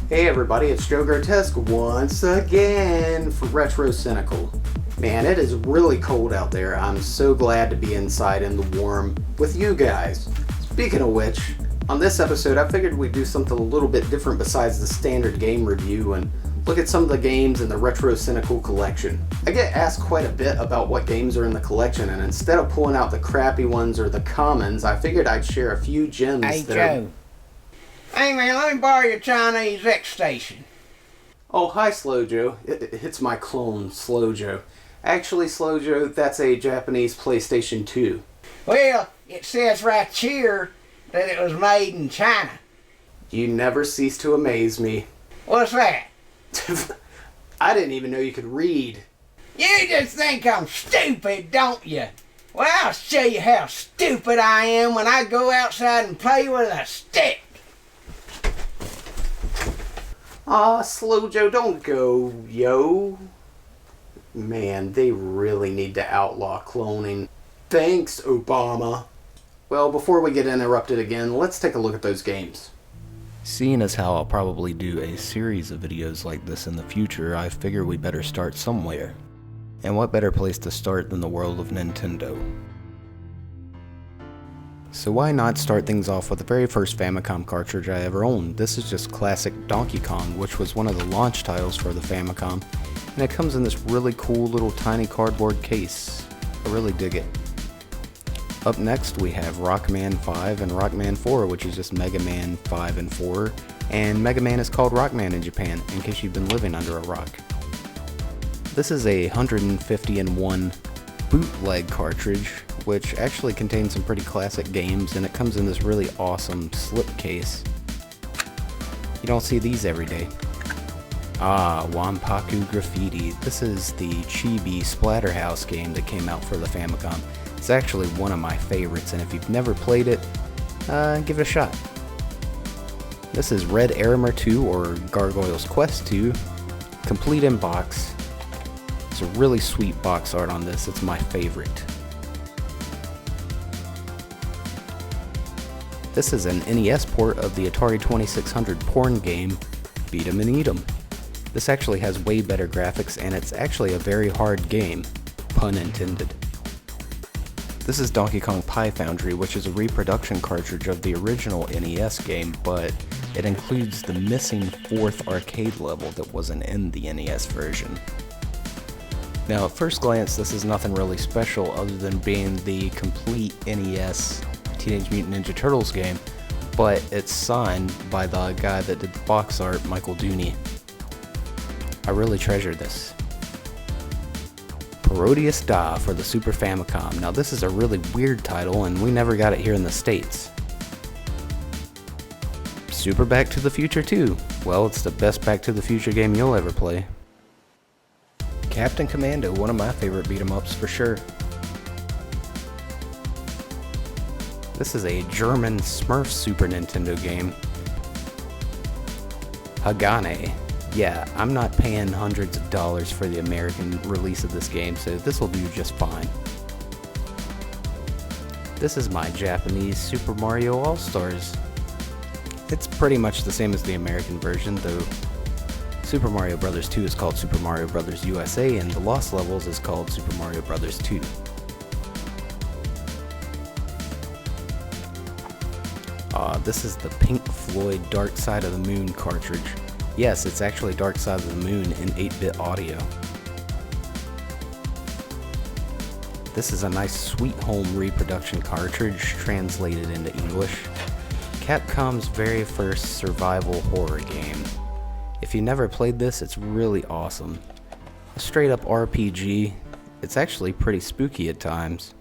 Hey everybody, it's Joe Grotesque once again for Retro Cynical. Man, it is really cold out there. I'm so glad to be inside in the warm with you guys. Speaking of which, on this episode I figured we'd do something a little bit different besides the standard game review and look at some of the games in the Retro Cynical collection. I get asked quite a bit about what games are in the collection, and instead of pulling out the crappy ones or the commons, I figured I'd share a few gems Joe. Hey man, let me borrow your Chinese X station. Oh, hi Slow Joe. It's my clone, Slow Joe. Actually, Slow Joe, that's a Japanese PlayStation 2. Well, it says right here that it was made in China. You never cease to amaze me. What's that? I didn't even know you could read. You just think I'm stupid, don't you? Well, I'll show you how stupid I am when I go outside and play with a stick. Aw, Slow Joe, don't go, yo. Man, they really need to outlaw cloning. Thanks, Obama. Well, before we get interrupted again, let's take a look at those games. Seeing as how I'll probably do a series of videos like this in the future, I figure we better start somewhere. And what better place to start than the world of Nintendo? So why not start things off with the very first Famicom cartridge I ever owned. This is just classic Donkey Kong, which was one of the launch titles for the Famicom, and it comes in this really cool little tiny cardboard case. I really dig it. Up next we have Rockman 5 and Rockman 4, which is just Mega Man 5 and 4, and Mega Man is called Rockman in Japan, in case you've been living under a rock. This is a 150-in-1 bootleg cartridge, which actually contains some pretty classic games, and it comes in this really awesome slipcase. You don't see these every day. Ah, Wanpaku Graffiti. This is the chibi Splatterhouse game that came out for the Famicom. It's actually one of my favorites, and if you've never played it, give it a shot. This is Red Arimer 2, or Gargoyle's Quest 2, complete in box. It's a really sweet box art on this, it's my favorite. This is an NES port of the Atari 2600 porn game, Beat 'em and Eat 'em. This actually has way better graphics, and it's actually a very hard game, pun intended. This is Donkey Kong Pie Foundry, which is a reproduction cartridge of the original NES game, but it includes the missing 4th arcade level that wasn't in the NES version. Now at first glance this is nothing really special other than being the complete NES Teenage Mutant Ninja Turtles game, but it's signed by the guy that did the box art, Michael Dooney. I really treasure this. Parodius Da for the Super Famicom. Now this is a really weird title and we never got it here in the States. Super Back to the Future 2. Well, it's the best Back to the Future game you'll ever play. Captain Commando, one of my favorite beat-em-ups for sure. This is a German Smurf Super Nintendo game. Hagane. Yeah, I'm not paying hundreds of dollars for the American release of this game, so this will do just fine. This is my Japanese Super Mario All-Stars. It's pretty much the same as the American version, though Super Mario Bros. 2 is called Super Mario Bros. USA, and the Lost Levels is called Super Mario Bros. 2. This is the Pink Floyd Dark Side of the Moon cartridge. Yes, it's actually Dark Side of the Moon in 8-bit audio. This is a nice Sweet Home reproduction cartridge translated into English. Capcom's very first survival horror game. If you never played this, it's really awesome. A straight up RPG. It's actually pretty spooky at times.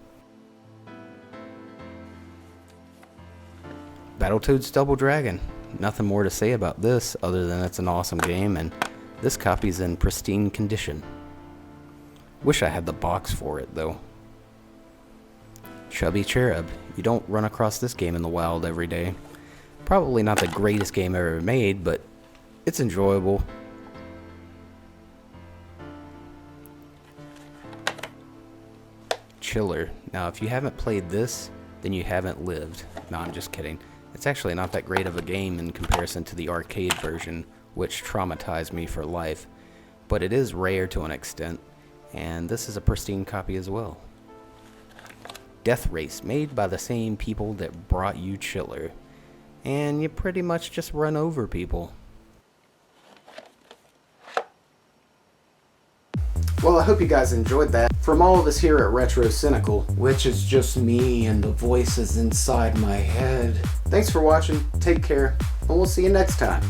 Battletoads Double Dragon. Nothing more to say about this other than it's an awesome game, and this copy's in pristine condition. Wish I had the box for it though. Chubby Cherub. You don't run across this game in the wild every day. Probably not the greatest game ever made, but it's enjoyable. Chiller. Now if you haven't played this, then you haven't lived. No, I'm just kidding. It's actually not that great of a game in comparison to the arcade version, which traumatized me for life, but it is rare to an extent, and this is a pristine copy as well. Death Race, made by the same people that brought you Chiller, and you pretty much just run over people. Well, I hope you guys enjoyed that. From all of us here at Retro Cynical, which is just me and the voices inside my head. Thanks for watching, take care, and we'll see you next time.